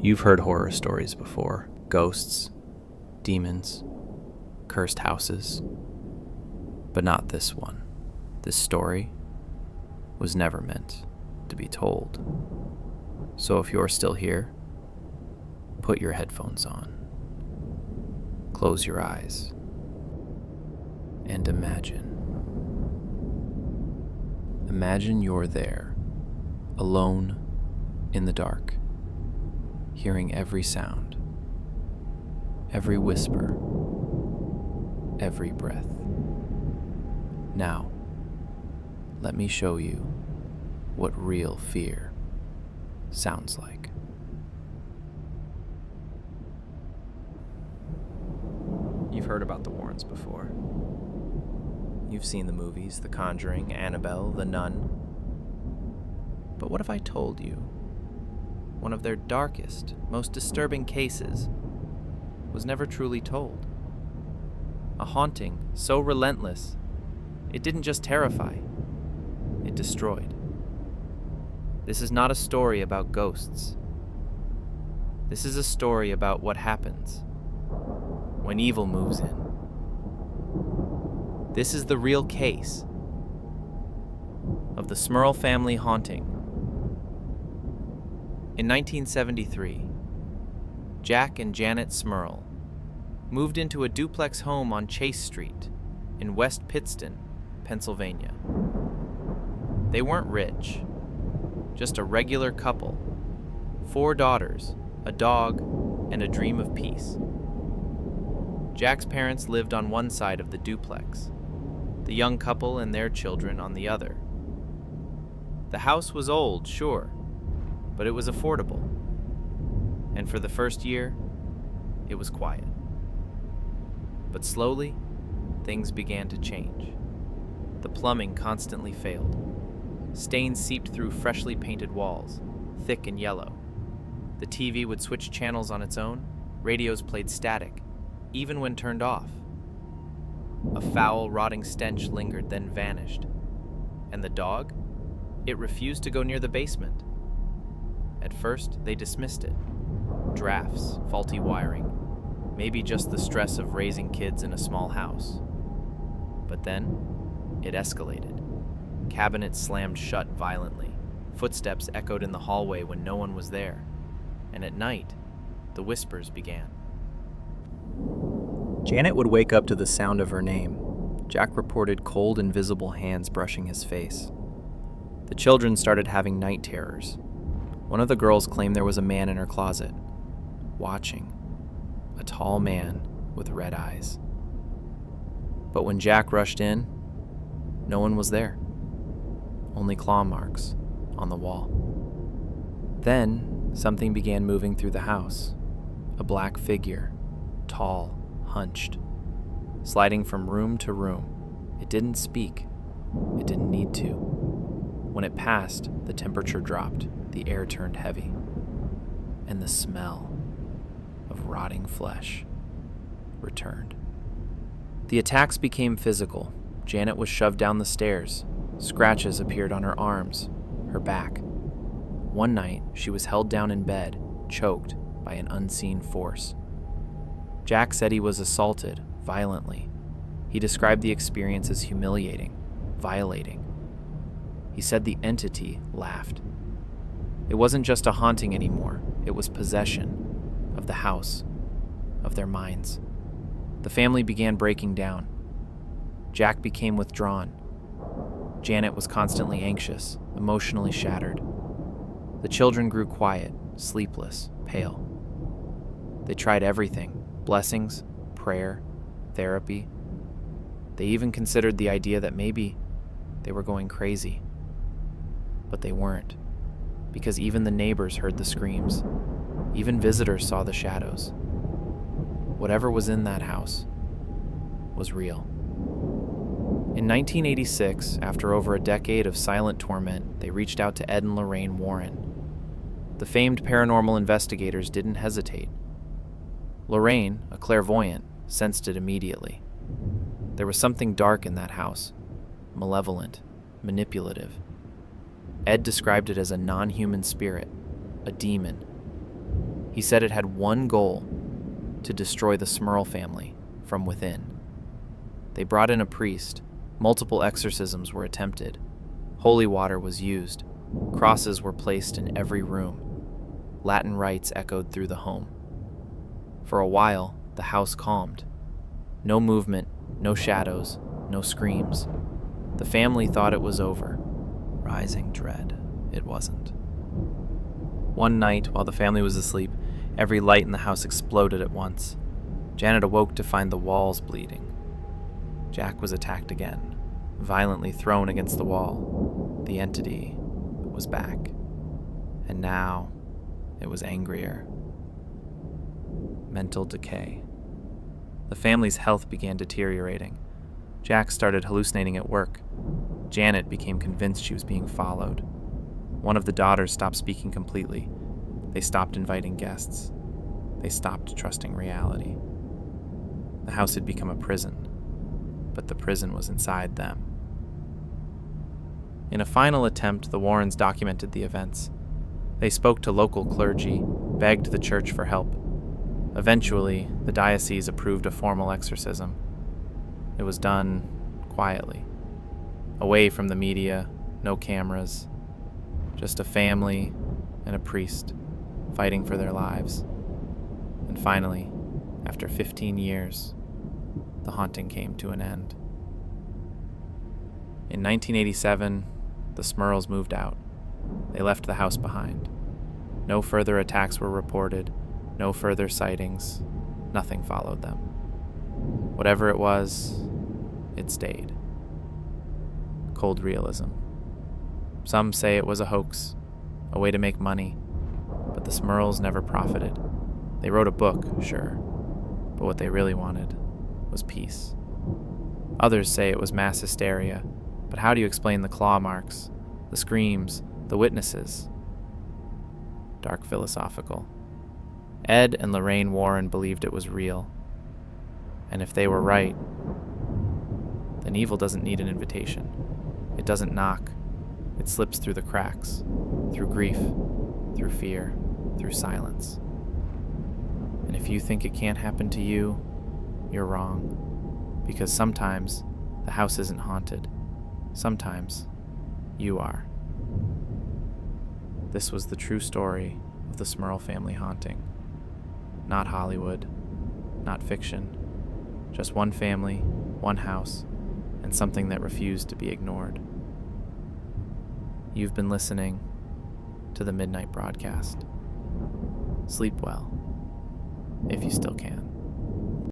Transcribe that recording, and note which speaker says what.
Speaker 1: You've heard horror stories before. Ghosts, demons, cursed houses. But not this one. This story was never meant to be told. So if you're still here, put your headphones on. Close your eyes. And imagine. Imagine you're there, alone in the dark, hearing every sound, every whisper, every breath. Now, let me show you what real fear sounds like. You've heard about the Warrens before. You've seen the movies, The Conjuring, Annabelle, The Nun. But what if I told you one of their darkest, most disturbing cases was never truly told? A haunting so relentless, it didn't just terrify, it destroyed. This is not a story about ghosts. This is a story about what happens when evil moves in. This is the real case of the Smurl family haunting. In 1973, Jack and Janet Smurl moved into a duplex home on Chase Street in West Pittston, Pennsylvania. They weren't rich, just a regular couple, 4 daughters, a dog, and a dream of peace. Jack's parents lived on one side of the duplex, the young couple and their children on the other. The house was old, sure, but it was affordable. And for the first year, it was quiet. But slowly, things began to change. The plumbing constantly failed. Stains seeped through freshly painted walls, thick and yellow. The TV would switch channels on its own. Radios played static, even when turned off. A foul, rotting stench lingered, then vanished. And the dog? It refused to go near the basement. At first, they dismissed it. Drafts, faulty wiring, maybe just the stress of raising kids in a small house. But then, it escalated. Cabinets slammed shut violently. Footsteps echoed in the hallway when no one was there. And at night, the whispers began. Janet would wake up to the sound of her name. Jack reported cold, invisible hands brushing his face. The children started having night terrors. One of the girls claimed there was a man in her closet, watching. A tall man with red eyes. But when Jack rushed in, no one was there. Only claw marks on the wall. Then, something began moving through the house. A black figure, tall, hunched, sliding from room to room. It didn't speak. It didn't need to. When it passed, the temperature dropped, the air turned heavy, and the smell of rotting flesh returned. The attacks became physical. Janet was shoved down the stairs. Scratches appeared on her arms, her back. One night, she was held down in bed, choked by an unseen force. Jack said he was assaulted violently. He described the experience as humiliating, violating. He said the entity laughed. It wasn't just a haunting anymore. It was possession of the house, of their minds. The family began breaking down. Jack became withdrawn. Janet was constantly anxious, emotionally shattered. The children grew quiet, sleepless, pale. They tried everything: blessings, prayer, therapy. They even considered the idea that maybe they were going crazy. But they weren't, because even the neighbors heard the screams. Even visitors saw the shadows. Whatever was in that house was real. In 1986, after over a decade of silent torment, they reached out to Ed and Lorraine Warren. The famed paranormal investigators didn't hesitate. Lorraine, a clairvoyant, sensed it immediately. There was something dark in that house, malevolent, manipulative. Ed described it as a non-human spirit, a demon. He He said it had one goal: to destroy the Smurl family from within. They brought in a priest. Multiple exorcisms were attempted. Holy water was used. Crosses were placed in every room. Latin rites echoed through the home. For a while, the house calmed. No movement, no shadows, no screams. The family thought it was over. Rising dread, it wasn't. One night, while the family was asleep, every light in the house exploded at once. Janet awoke to find the walls bleeding. Jack was attacked again, violently thrown against the wall. The entity was back, and now it was angrier. Mental decay. The family's health began deteriorating. Jack started hallucinating at work. Janet became convinced she was being followed. One of the daughters stopped speaking completely. They stopped inviting guests. They stopped trusting reality. The house had become a prison, but the prison was inside them. In a final attempt, the Warrens documented the events. They spoke to local clergy, begged the church for help. Eventually, the diocese approved a formal exorcism. It was done quietly, away from the media, no cameras, just a family and a priest fighting for their lives. And finally, after 15 years, the haunting came to an end. In 1987, the Smurls moved out. They left the house behind. No further attacks were reported, no further sightings, nothing followed them. Whatever it was, it stayed. Cold realism. Some say it was a hoax, a way to make money, but the Smurls never profited. They wrote a book, sure, but what they really wanted was peace. Others say it was mass hysteria, but how do you explain the claw marks, the screams, the witnesses? Dark philosophical. Ed and Lorraine Warren believed it was real. And if they were right, then evil doesn't need an invitation. It doesn't knock. It slips through the cracks, through grief, through fear, through silence. And if you think it can't happen to you, you're wrong. Because sometimes the house isn't haunted. Sometimes you are. This was the true story of the Smurl family haunting. Not Hollywood, not fiction. Just one family, one house, and something that refused to be ignored. You've been listening to the Midnight Broadcast. Sleep well, if you still can.